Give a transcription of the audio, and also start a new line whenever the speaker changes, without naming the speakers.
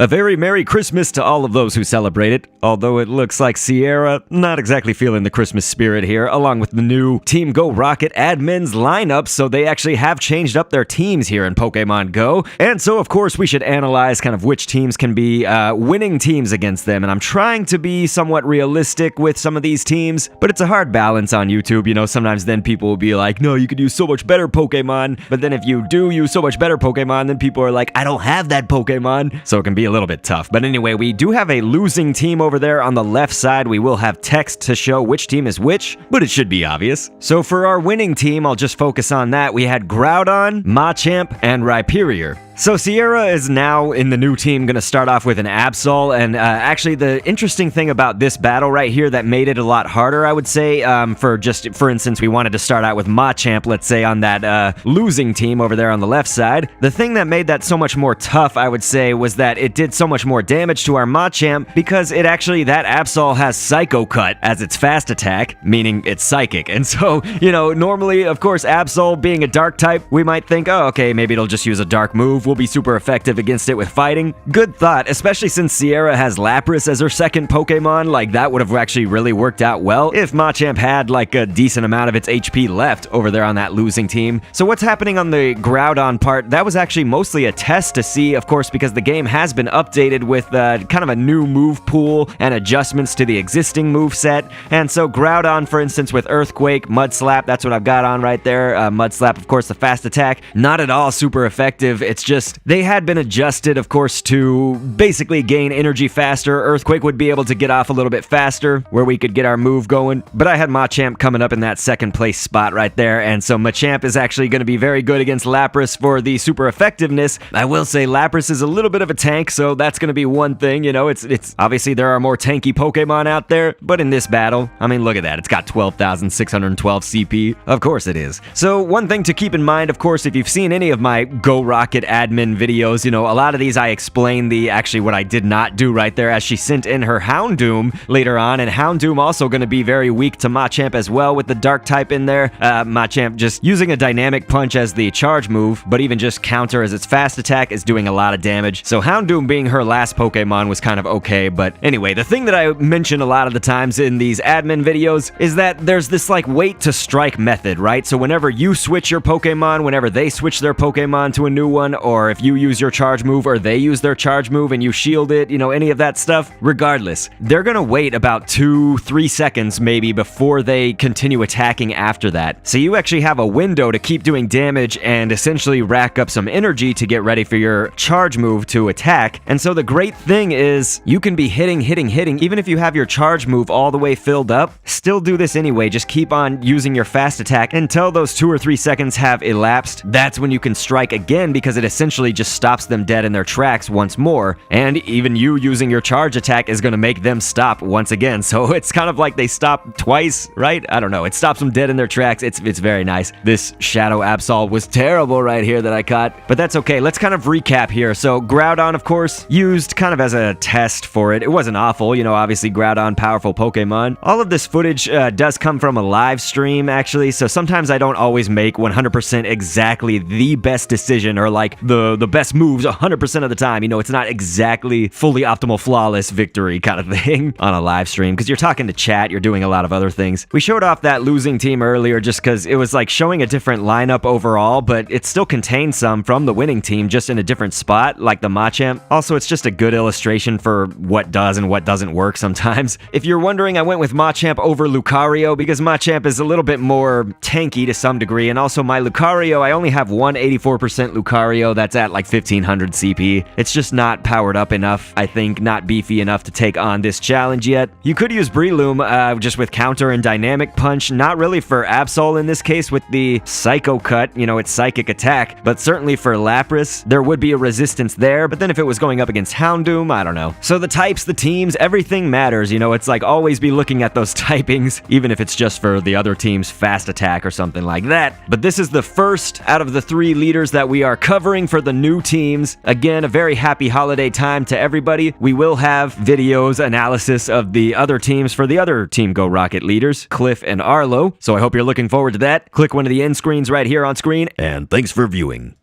A very Merry Christmas to all of those who celebrate it, although it looks like Sierra not exactly feeling the Christmas spirit here, along with the new Team Go Rocket admins lineup, so they actually have changed up their teams here in Pokemon Go. And so, of course, we should analyze kind of which teams can be winning teams against them, and I'm trying to be somewhat realistic with some of these teams, but it's a hard balance on YouTube. You know, sometimes then people will be like, no, you could use so much better Pokemon, but then if you do use so much better Pokemon, then people are like, I don't have that Pokemon, so it can be a little bit tough. But anyway, we do have a losing team over there on the left side. We will have text to show which team is which, but it should be obvious. So for our winning team, I'll just focus on that. We had Groudon, Machamp, and Rhyperior. So Sierra is now in the new team going to start off with an Absol, and actually the interesting thing about this battle right here that made it a lot harder, I would say, for instance, we wanted to start out with Machamp, let's say, on that losing team over there on the left side. The thing that made that so much more tough, I would say, was that it did so much more damage to our Machamp because that Absol has Psycho Cut as its fast attack, meaning it's psychic. And so, you know, normally, of course, Absol being a dark type, we might think, oh, okay, maybe it'll just use a dark move. Will be super effective against it with fighting. Good thought, especially since Sierra has Lapras as her second Pokemon. Like, that would have actually really worked out well if Machamp had like a decent amount of its HP left over there on that losing team. So what's happening on the Groudon part, that was actually mostly a test to see, of course, because the game has been updated with kind of a new move pool and adjustments to the existing move set. And so Groudon, for instance, with Earthquake, Mud Slap, that's what I've got on right there. Mud Slap, of course, the fast attack, not at all super effective. It's just they had been adjusted, of course, to basically gain energy faster. Earthquake would be able to get off a little bit faster, where we could get our move going. But I had Machamp coming up in that second place spot right there, and so Machamp is actually going to be very good against Lapras for the super effectiveness. I will say Lapras is a little bit of a tank, so that's going to be one thing. You know, it's obviously there are more tanky Pokemon out there, but in this battle, I mean, look at that. It's got 12,612 CP. Of course it is. So one thing to keep in mind, of course, if you've seen any of my Go Rocket admin videos, you know, a lot of these I explain actually what I did not do right there, as she sent in her Houndoom later on, and Houndoom also going to be very weak to Machamp as well with the dark type in there. Machamp just using a dynamic punch as the charge move, but even just counter as its fast attack is doing a lot of damage. So Houndoom being her last Pokemon was kind of okay, but anyway, the thing that I mention a lot of the times in these admin videos is that there's this like wait to strike method, right? So whenever you switch your Pokemon, whenever they switch their Pokemon to a new one, or if you use your charge move or they use their charge move and you shield it, you know, any of that stuff, regardless, they're gonna wait about 2-3 seconds maybe before they continue attacking after that. So you actually have a window to keep doing damage and essentially rack up some energy to get ready for your charge move to attack. And so the great thing is you can be hitting, even if you have your charge move all the way filled up, still do this anyway. Just keep on using your fast attack until those 2 or 3 seconds have elapsed. That's when you can strike again, because it essentially just stops them dead in their tracks once more, and even you using your charge attack is going to make them stop once again. So it's kind of like they stop twice, right? I don't know. It stops them dead in their tracks. It's very nice. This Shadow Absol was terrible right here that I caught, but that's okay. Let's kind of recap here. So Groudon, of course, used kind of as a test for it. It wasn't awful, you know, obviously Groudon, powerful Pokemon. All of this footage does come from a live stream, actually, so sometimes I don't always make 100% exactly the best decision or like the best moves 100% of the time. You know, it's not exactly fully optimal, flawless victory kind of thing on a live stream, because you're talking to chat, you're doing a lot of other things. We showed off that losing team earlier just because it was like showing a different lineup overall, but it still contains some from the winning team, just in a different spot, like the Machamp. Also, it's just a good illustration for what does and what doesn't work sometimes. If you're wondering, I went with Machamp over Lucario because Machamp is a little bit more tanky to some degree, and also my Lucario, I only have one 84% Lucario that's at like 1500 CP. It's just not powered up enough, I think, not beefy enough to take on this challenge yet. You could use Breloom just with counter and dynamic punch, not really for Absol in this case with the Psycho Cut, you know, its psychic attack, but certainly for Lapras, there would be a resistance there, but then if it was going up against Houndoom, I don't know. So the types, the teams, everything matters, you know, it's like always be looking at those typings, even if it's just for the other team's fast attack or something like that. But this is the first out of the 3 leaders that we are covering for the new teams. Again, a very happy holiday time to everybody. We will have videos, analysis of the other teams for the other Team Go Rocket leaders, Cliff and Arlo, so I hope you're looking forward to that. Click one of the end screens right here on screen, and thanks for viewing.